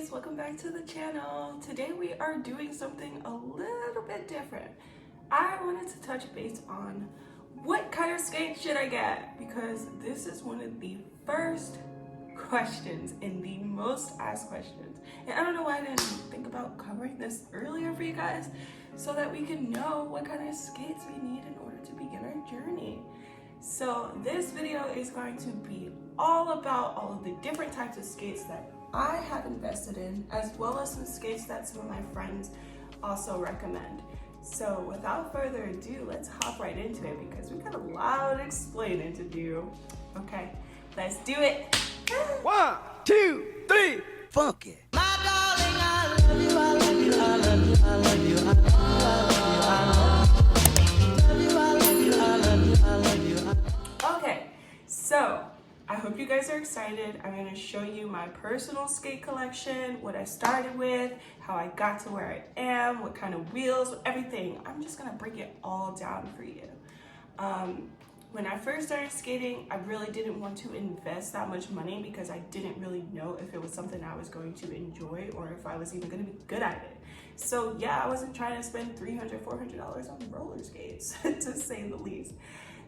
Babies, welcome back to the channel. Today we are doing something a little bit different. I wanted to touch base on what kind of skate should I get, because this is one of the first questions and the most asked questions. And I don't know why I didn't think about covering this earlier for you guys, so that we can know what kind of skates we need in order to begin our journey. So this video is going to be all about all of the different types of skates that I have invested in, as well as some skates that some of my friends also recommend. So without further ado, let's hop right into it because we got a lot of explaining to do. Okay, let's do it. 1, 2, 3, funk it. My darling, I love you, I love you, I love you, I love you, I love you, I love you, I love you, I love you, I love you. Okay, so I hope you guys are excited. I'm going to show you my personal skate collection, what I started with, how I got to where I am, what kind of wheels, everything. I'm just going to break it all down for you. When I first started skating, I really didn't want to invest that much money because I didn't really know if it was something I was going to enjoy or if I was even going to be good at it. So yeah, I wasn't trying to spend $300, $400 on roller skates, to say the least.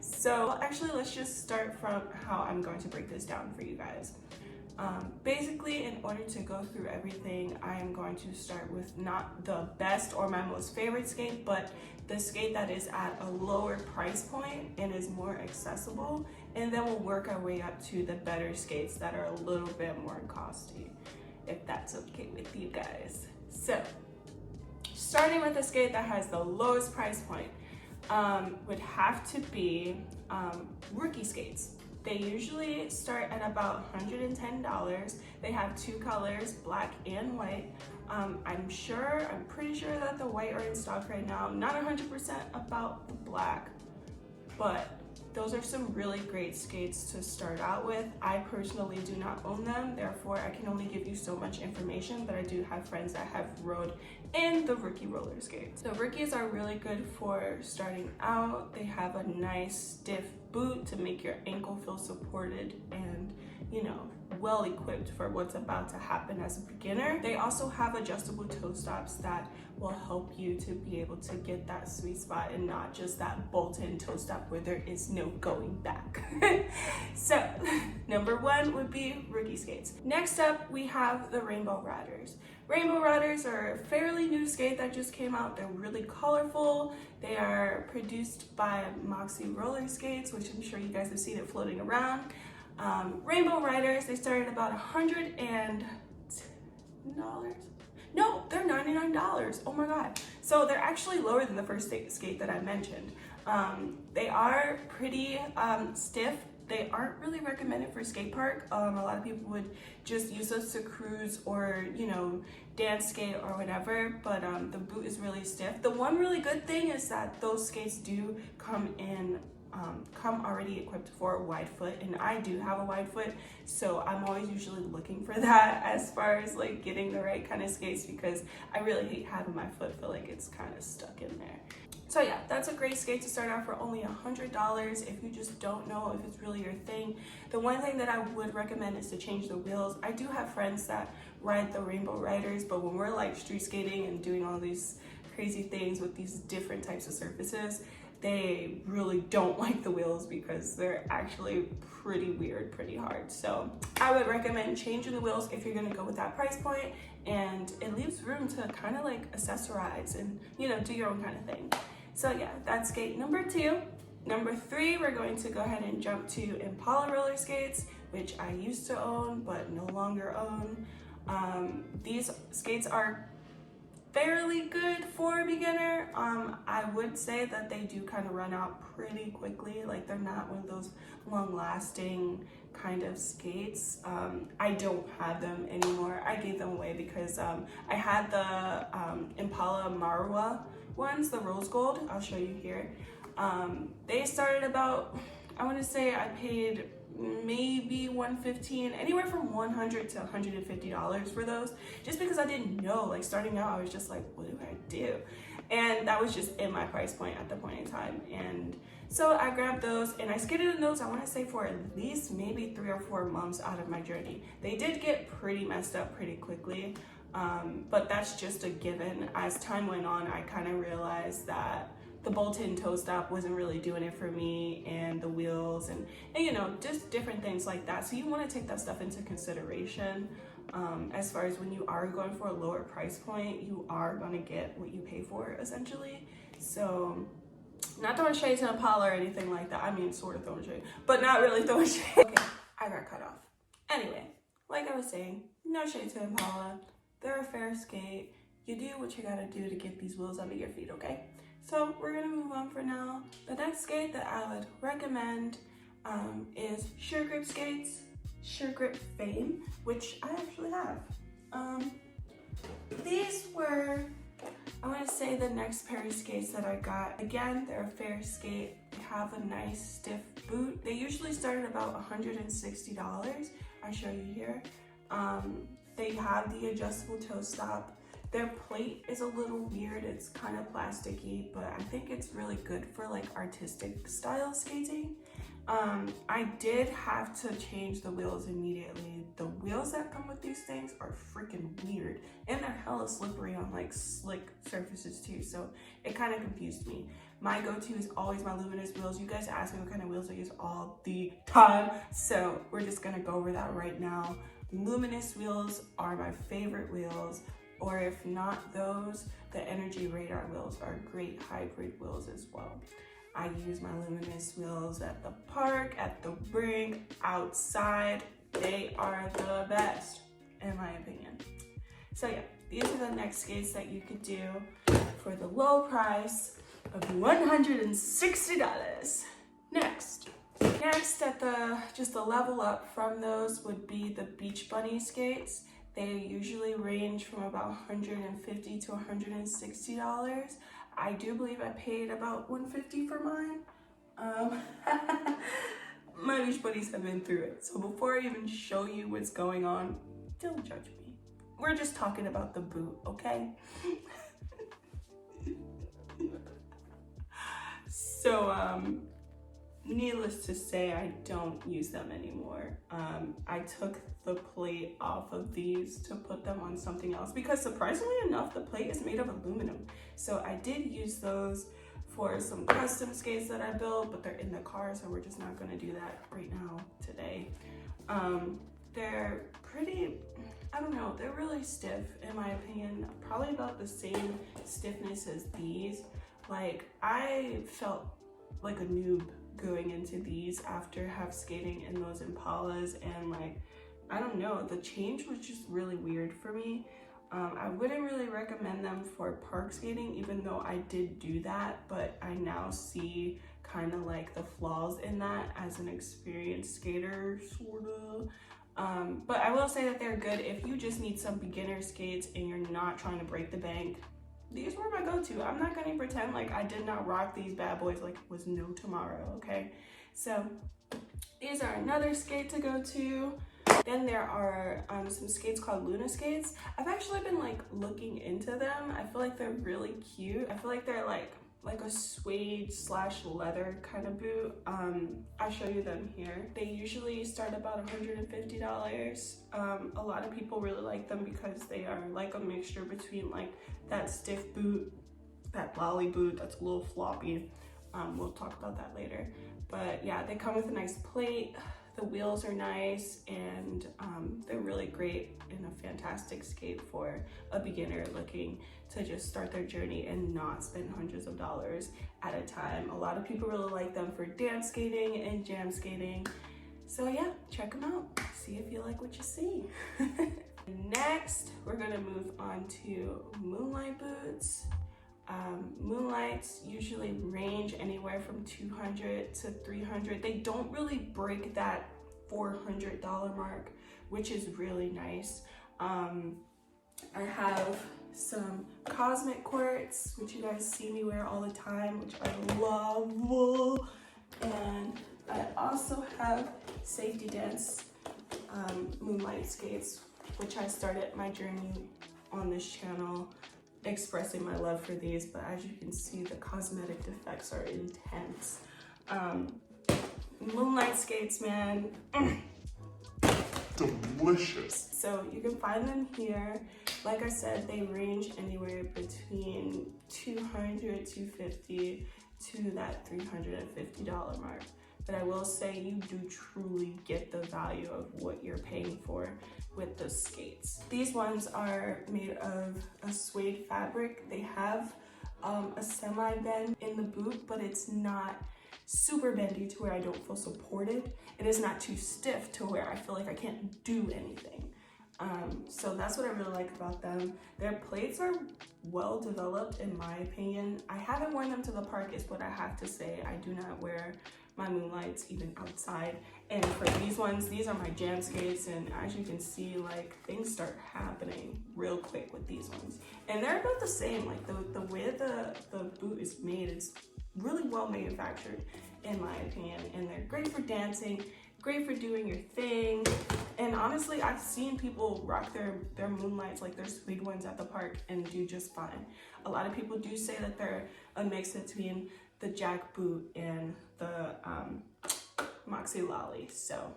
So actually, let's just start from how I'm going to break this down for you guys. Basically, in order to go through everything, I am going to start with not the best or my most favorite skate, but the skate that is at a lower price point and is more accessible. And then we'll work our way up to the better skates that are a little bit more costly, if that's okay with you guys. So, starting with a skate that has the lowest price point, would have to be rookie skates. They usually start at about $110. They have two colors, black and white. I'm pretty sure that the white are in stock right now. I'm not 100% about the black, but those are some really great skates to start out with. I personally do not own them, therefore I can only give you so much information, but I do have friends that have rode in the rookie roller skates. So rookies are really good for starting out. They have a nice stiff boot to make your ankle feel supported and, you know, well equipped for what's about to happen as a beginner. They also have adjustable toe stops that will help you to be able to get that sweet spot and not just that bolt-in toe stop where there is no going back. So number one would be rookie skates. Next up, we have the Rainbow Riders. Rainbow Riders are a fairly new skate that just came out. They're really colorful. They are produced by Moxi roller skates, which I'm sure you guys have seen it floating around. Rainbow Riders, they started about $110. No, they're $99. Oh my God. So they're actually lower than the first skate that I mentioned. They are pretty stiff. They aren't really recommended for skate park. A lot of people would just use those to cruise or, you know, dance skate or whatever, but the boot is really stiff. The one really good thing is that those skates do come already equipped for a wide foot, and I do have a wide foot, so I'm always usually looking for that as far as like getting the right kind of skates, because I really hate having my foot feel like it's kind of stuck in there. So yeah, that's a great skate to start out for only $100 if you just don't know if it's really your thing. The one thing that I would recommend is to change the wheels. I do have friends that ride the Rainbow Riders, but when we're like street skating and doing all these crazy things with these different types of surfaces, they really don't like the wheels because they're actually pretty weird, pretty hard. So I would recommend changing the wheels if you're gonna go with that price point, and it leaves room to kind of like accessorize and, you know, do your own kind of thing. So yeah, that's skate number two. Number three, we're going to go ahead and jump to Impala roller skates, which I used to own but no longer own. These skates are fairly good for a beginner. I would say that they do kind of run out pretty quickly. Like, they're not one of those long-lasting kind of skates. I don't have them anymore. I gave them away because I had the Impala Marwa ones, the rose gold. I'll show you here. They started about, I want to say I paid maybe $115, anywhere from $100 to $150 for those, just because I didn't know. Like, starting out, I was just like, what do I do? and that was just in my price point at the point in time. And so I grabbed those and I skated in those, I want to say, for at least maybe 3 or 4 months out of my journey. They did get pretty messed up pretty quickly, but that's just a given. As time went on, I kind of realized that the bolt-in toe stop wasn't really doing it for me, and the wheels and you know, just different things like that. So you want to take that stuff into consideration. As far as when you are going for a lower price point, you are going to get what you pay for, essentially. So not throwing shade to Impala or anything like that. I mean, sort of throwing shade, but not really throwing shade. Okay, I got cut off. Anyway, like I was saying, no shade to Impala. They're a fair skate. You do what you gotta do to get these wheels under your feet, okay? So we're gonna move on for now. The next skate that I would recommend is Sure Grip skates, Sure Grip Fame, which I actually have. These were, I want to say, the next pair of skates that I got. Again, they're a fair skate. They have a nice stiff boot. They usually start at about $160. I show you here. They have the adjustable toe stop. Their plate is a little weird. It's kind of plasticky, but I think it's really good for like artistic style skating. I did have to change the wheels immediately. The wheels that come with these things are freaking weird, and they're hella slippery on like slick surfaces too, so it kind of confused me. My go-to is always my luminous wheels. You guys ask me what kind of wheels I use all the time, so we're just gonna go over that right now. Luminous wheels are my favorite wheels, or if not those, the Energy Radar wheels are great hybrid wheels as well. I use my luminous wheels at the park, at the rink, outside. They are the best, in my opinion. So yeah, these are the next skates that you could do for the low price of $160. Next at just a level up from those would be the Beach Bunny skates. They usually range from about $150 to $160. I do believe I paid about $150 for mine. My Beach Buddies have been through it. So before I even show you what's going on, don't judge me. We're just talking about the boot, okay? So, needless to say, I don't use them anymore. I took the plate off of these to put them on something else because, surprisingly enough, the plate is made of aluminum. So I did use those for some custom skates that I built, but they're in the car, so we're just not gonna do that right now today. They're pretty, I don't know, they're really stiff in my opinion, probably about the same stiffness as these. Like, I felt like a noob going into these after half skating in those Impalas, and like, I don't know, the change was just really weird for me. I wouldn't really recommend them for park skating, even though I did do that, but I now see kind of like the flaws in that as an experienced skater, sort of. But I will say that they're good if you just need some beginner skates and you're not trying to break the bank. These were my go-to. I'm not gonna pretend like I did not rock these bad boys like it was no tomorrow, okay? So these are another skate to go to. Then there are some skates called Luna skates. I've actually been like looking into them. I feel like they're really cute. I feel like they're like a suede / leather kind of boot. I'll show you them here. They usually start about $150. A lot of people really like them because they are like a mixture between like that stiff boot, that lolly boot that's a little floppy. We'll talk about that later. But yeah, they come with a nice plate. The wheels are nice, and they're really great and a fantastic skate for a beginner looking to just start their journey and not spend hundreds of dollars at a time. A lot of people really like them for dance skating and jam skating. So yeah, check them out. See if you like what you see. Next, we're gonna move on to Moonlight boots. Moonlights usually range anywhere from $200 to $300. They don't really break that $400 mark, which is really nice. I have some Cosmic Quartz, which you guys see me wear all the time, which I love. And I also have Safety Dance Moonlight skates, which I started my journey on this channel expressing my love for these, but as you can see, the cosmetic defects are intense. Moonlight skates, man. Delicious. So you can find them here. Like I said, they range anywhere between $200, $250 to that $350 mark. But I will say you do truly get the value of what you're paying for with the skates. These ones are made of a suede fabric. They have a semi-bend in the boot, but it's not super bendy to where I don't feel supported. It is not too stiff to where I feel like I can't do anything. So that's what I really like about them. Their plates are well developed in my opinion. I haven't worn them to the park is what I have to say. I do not wear my Moonlights even outside. And for these ones, these are my jam skates, and as you can see, like, things start happening real quick with these ones. And they're about the same, like the way the boot is made, it's really well manufactured in my opinion, and they're great for dancing, great for doing your thing. And honestly, I've seen people rock their Moonlights, like their suede ones at the park, and do just fine. A lot of people do say that they're a mix between the Jack boot and the Moxi lolly. So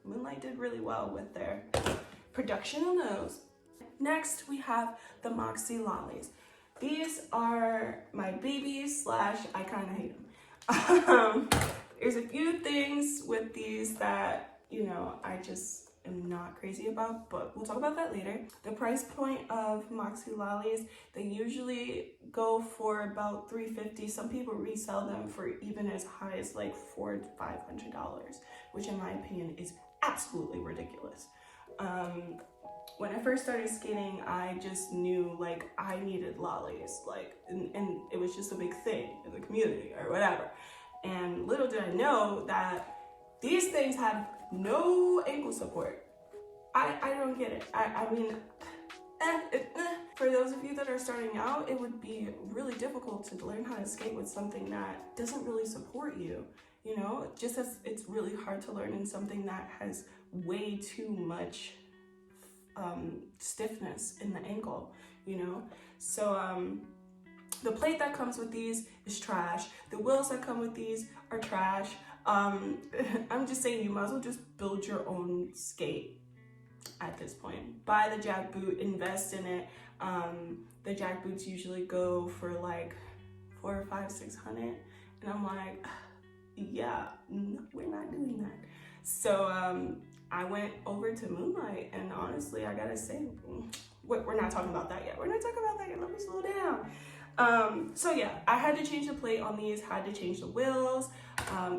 Moonlight did really well with their production on those. Next, we have the Moxi lollies. These are my babies / I kind of hate them. There's a few things with these that, you know, I just am not crazy about, but we'll talk about that later. The price point of Moxi lollies, they usually go for about $350. Some people resell them for even as high as like $400 to $500, which in my opinion is absolutely ridiculous. When I first started skating, I just knew like I needed lollies, like, and it was just a big thing in the community or whatever. And little did I know that these things have no ankle support. I don't get it. I mean, for those of you that are starting out, it would be really difficult to learn how to skate with something that doesn't really support you. You know, just as it's really hard to learn in something that has way too much stiffness in the ankle, you know? So the plate that comes with these is trash. The wheels that come with these are trash. I'm just saying you might as well just build your own skate at this point. Buy the Jack boot, invest in it. The Jack boots usually go for like $400, $500, $600. And I'm like, yeah, no, we're not doing that. So I went over to Moonlight, and honestly, I gotta say, we're not talking about that yet. We're not talking about that yet. Let me slow down. So yeah, I had to change the plate on these, had to change the wheels.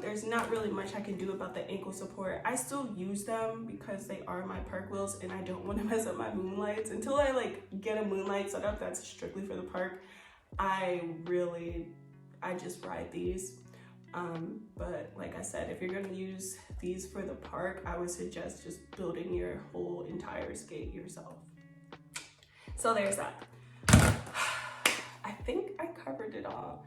There's not really much I can do about the ankle support. I still use them because they are my park wheels, and I don't want to mess up my Moonlights. Until I like get a Moonlight set up that's strictly for the park, I just ride these. But like I said, if you're gonna use these for the park, I would suggest just building your whole entire skate yourself. So there's that. I think I covered it all.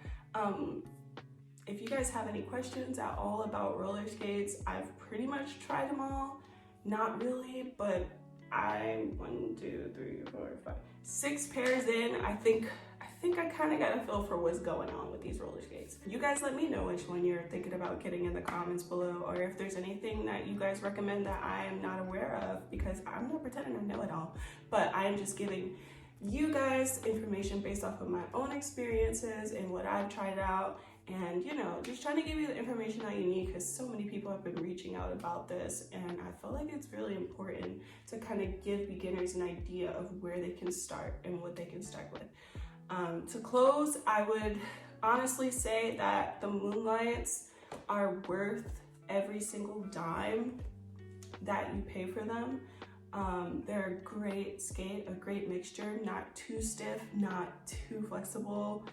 If you guys have any questions at all about roller skates, I've pretty much tried them all. Not really, but I'm 1, 2, 3, 4, 5, 6 pairs in. I think I kind of got a feel for what's going on with these roller skates. You guys let me know which one you're thinking about getting in the comments below, or if there's anything that you guys recommend that I am not aware of, because I'm not pretending I know it all, but I am just giving you guys information based off of my own experiences and what I've tried out, and you know, just trying to give you the information that you need, because so many people have been reaching out about this, and I feel like it's really important to kind of give beginners an idea of where they can start and what they can start with. To close, I would honestly say that the Moonlights are worth every single dime that you pay for them. They're a great skate, a great mixture, not too stiff, not too flexible.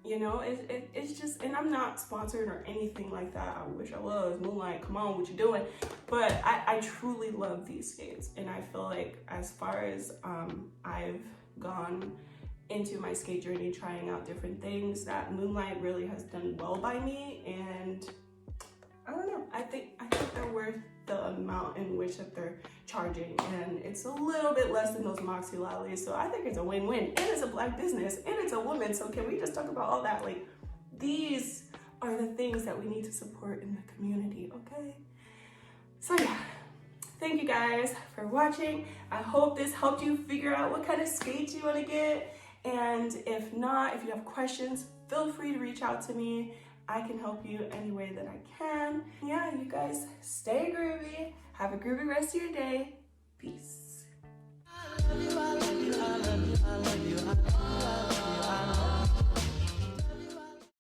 You know, it's just, and I'm not sponsored or anything like that. I wish I was. Moonlight, come on, what you doing? But I truly love these skates, and I feel like as far as I've gone into my skate journey, trying out different things, that Moonlight really has done well by me, and I don't know, I think they're are worth the amount in which that they're charging, and it's a little bit less than those Moxi lollies. So I think it's a win-win, and it's a Black business, and it's a woman. So can we just talk about all that? Like, these are the things that we need to support in the community, okay? So yeah, thank you guys for watching. I hope this helped you figure out what kind of skates you want to get. And if not, if you have questions, feel free to reach out to me. I can help you any way that I can. Yeah, you guys stay groovy. Have a groovy rest of your day. Peace. I love you, I love you, I love you, I love you, I love you.